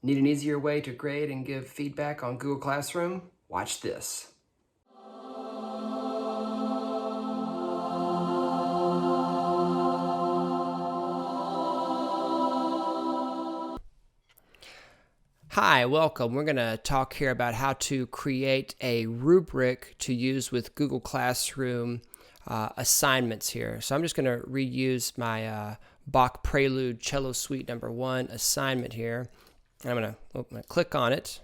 Need an easier way to grade and give feedback on Google Classroom? Watch this. Hi, welcome. We're going to talk here about how to create a rubric to use with Google Classroom assignments here. So I'm just going to reuse my Bach Prelude Cello Suite number 1 assignment here. I'm going to click on it,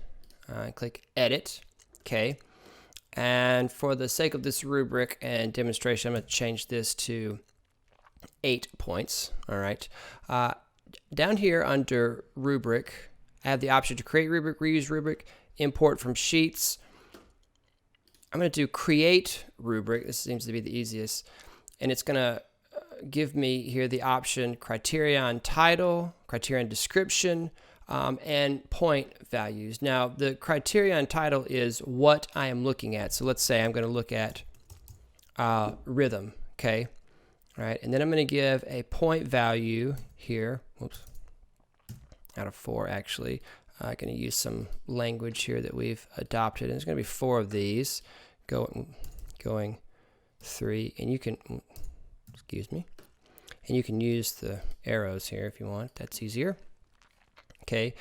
click Edit, okay. And for the sake of this rubric and demonstration, I'm going to change this to 8 points, all right. Down here under Rubric, I have the option to create rubric, reuse rubric, import from sheets. I'm going to do create rubric. This seems to be the easiest. And it's going to give me here the option criterion title, criterion description, and point values. Now, the criterion title is what I am looking at. So let's say I'm going to look at rhythm, okay? All right, and then I'm going to give a point value here. Whoops. Out of 4 actually. I'm going to use some language here that we've adopted, and there's going to be 4 of these going 3, and you can, excuse me, and you can use the arrows here if you want. That's easier. Okay,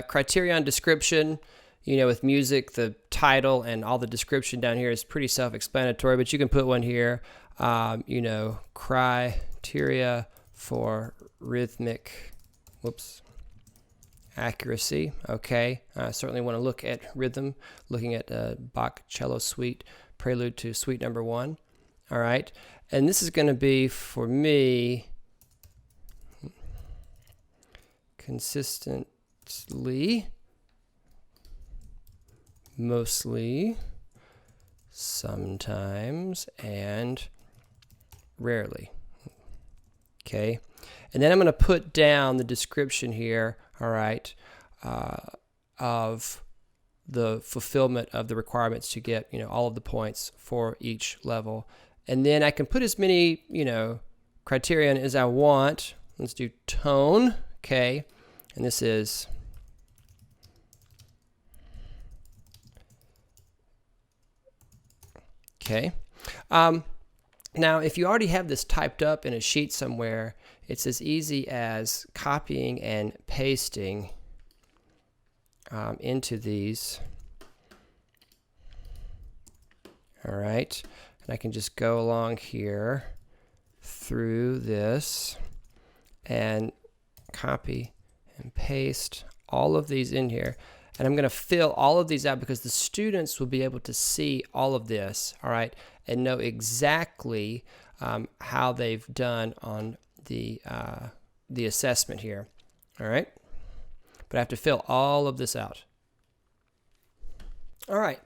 criterion description, you know, with music, the title and all the description down here is pretty self-explanatory, but you can put one here, you know, criteria for rhythmic, accuracy. Okay, I certainly want to look at rhythm, looking at Bach Cello Suite, Prelude to Suite number 1. All right, and this is going to be for me consistently, mostly, sometimes, and rarely. Okay, and then I'm going to put down the description here, all right, of the fulfillment of the requirements to get, you know, all of the points for each level. And then I can put as many, you know, criterion as I want. Let's do tone, okay, and this is okay. Now, if you already have this typed up in a sheet somewhere, it's as easy as copying and pasting into these. All right, and I can just go along here through this and copy and paste all of these in here. And I'm going to fill all of these out because the students will be able to see all of this, all right, and know exactly how they've done on the assessment here, all right? But I have to fill all of this out. All right,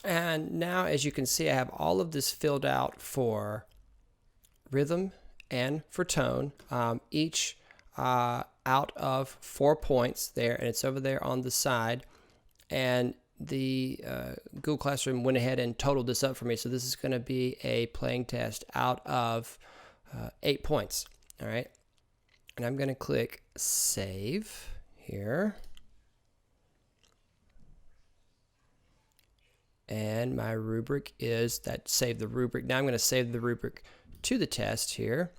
and now as you can see, I have all of this filled out for rhythm and for tone, each out of 4 points there, and it's over there on the side. And the Google Classroom went ahead and totaled this up for me. So this is going to be a playing test out of 8 points. All right. And I'm going to click Save here. And my rubric is that save the rubric. Now I'm going to save the rubric to the test here.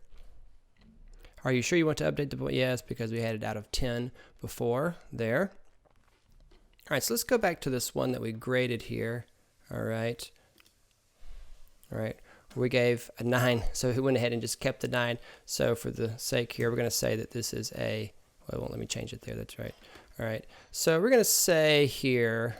Are you sure you want to update the point? Yes, because we had it out of 10 before there. All right, so let's go back to this one that we graded here. All right. We gave a 9, so we went ahead and just kept the 9. So for the sake here, we're going to say that this is a, well, it won't let me change it there. That's right. All right, so we're going to say here,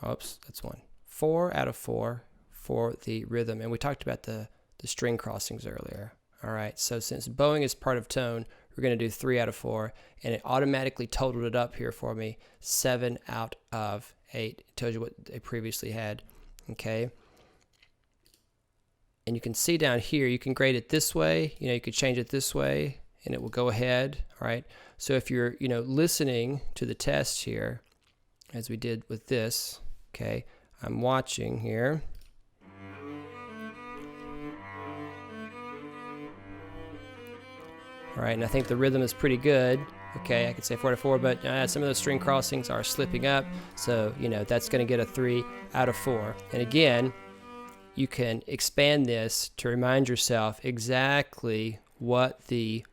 oops, that's 1. 4 out of 4 for the rhythm. And we talked about the string crossings earlier. All right, so since bowing is part of tone, we're going to do 3 out of 4, and it automatically totaled it up here for me, 7 out of 8. It tells you what they previously had, okay? And you can see down here, you can grade it this way, you know, you could change it this way, and it will go ahead, all right? So if you're, you know, listening to the test here, as we did with this, okay, I'm watching here. All right, and I think the rhythm is pretty good. Okay, I could say 4 out of 4, but some of those string crossings are slipping up, so that's going to get a 3 out of 4. And again, you can expand this to remind yourself exactly what the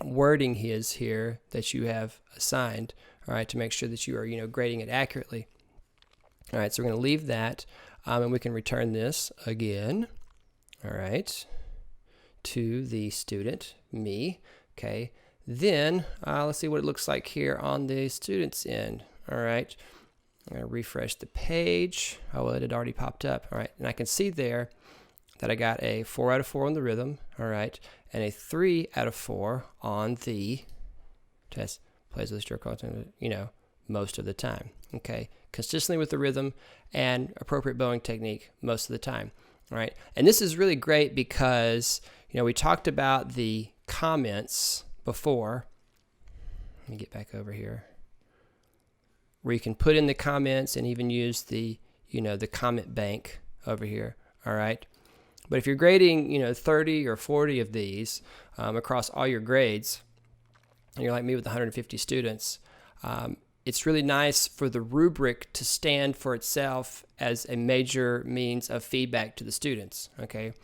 wording is here that you have assigned, all right, to make sure that you are grading it accurately. All right, so we're going to leave that, and we can return this again, all right, to the student, me. Okay, then let's see what it looks like here on the student's end. All right, I'm going to refresh the page. Oh, well, it had already popped up. All right, and I can see there that I got a 4 out of 4 on the rhythm, all right, and a 3 out of 4 on the test, plays with the stroke content, most of the time. Okay, consistently with the rhythm and appropriate bowing technique most of the time. All right, and this is really great because we talked about the comments before. Let me get back over here, where you can put in the comments and even use the the comment bank over here. All right, but if you're grading 30 or 40 of these across all your grades, and you're like me with 150 students, it's really nice for the rubric to stand for itself as a major means of feedback to the students. Okay,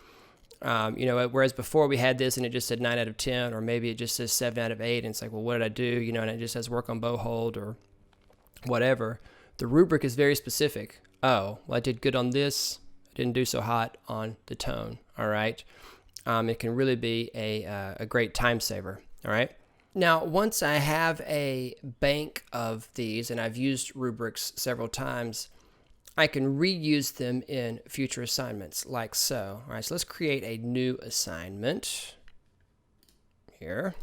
whereas before we had this and it just said 9 out of 10, or maybe it just says 7 out of 8, and it's like, well, what did I do? And it just says work on bow hold or whatever. The rubric is very specific. Oh, well, I did good on this. I didn't do so hot on the tone. All right, it can really be a great time saver. All right. Now, once I have a bank of these, and I've used rubrics several times, I can reuse them in future assignments like so. All right, so let's create a new assignment here.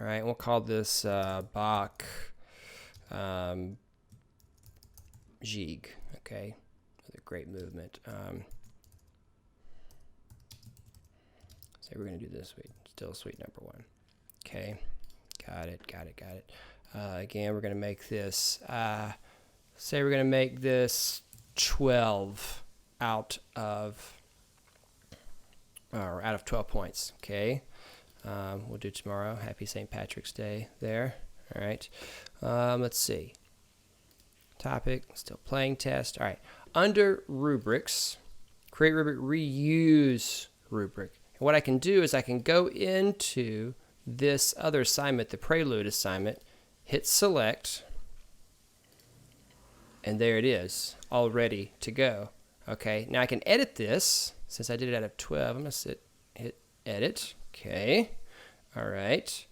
All right, we'll call this Bach Jig. Okay, another great movement. So we're going to do this suite, still suite number 1. Okay, got it. Again, we're going to make this, say we're going to make this 12 out of 12 points. Okay, we'll do tomorrow. Happy St. Patrick's Day there. All right, let's see. Topic, still playing test. All right, under rubrics, create rubric, reuse rubric. And what I can do is I can go into this other assignment, the Prelude assignment, hit select, and there it is, all ready to go. Okay, now I can edit this. Since I did it out of 12, I'm going to hit edit. Okay, all right.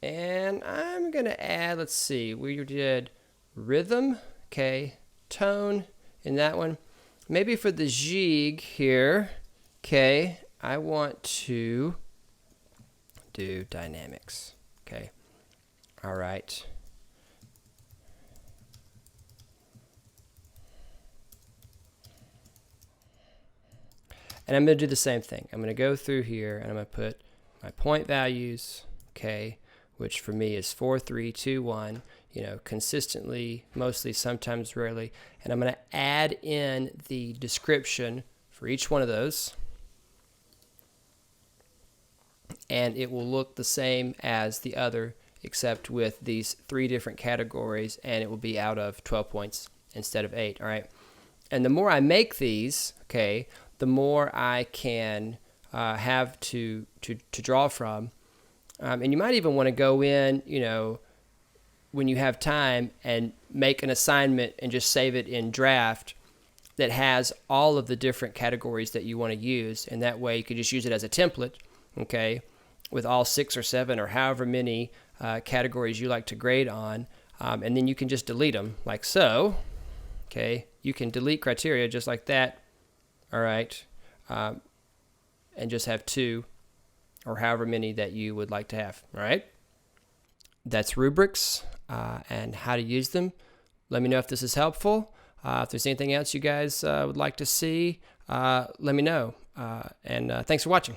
And I'm going to add, let's see, we did rhythm, okay, tone in that one. Maybe for the jig here, okay, I want to do dynamics. Okay, all right. And I'm going to do the same thing. I'm going to go through here and I'm going to put my point values, okay, which for me is 4, 3, 2, 1, consistently, mostly, sometimes, rarely. And I'm going to add in the description for each one of those. And it will look the same as the other, except with these 3 different categories, and it will be out of 12 points instead of 8. All right. And the more I make these, okay, the more I can have to draw from. And you might even want to go in, when you have time, and make an assignment and just save it in draft that has all of the different categories that you want to use. And that way you could just use it as a template, okay, with all 6 or 7 or however many categories you like to grade on. And then you can just delete them like so. Okay, you can delete criteria just like that. All right, and just have 2 or however many that you would like to have. All right, that's rubrics and how to use them. Let me know if this is helpful. If there's anything else you guys would like to see, let me know. And thanks for watching.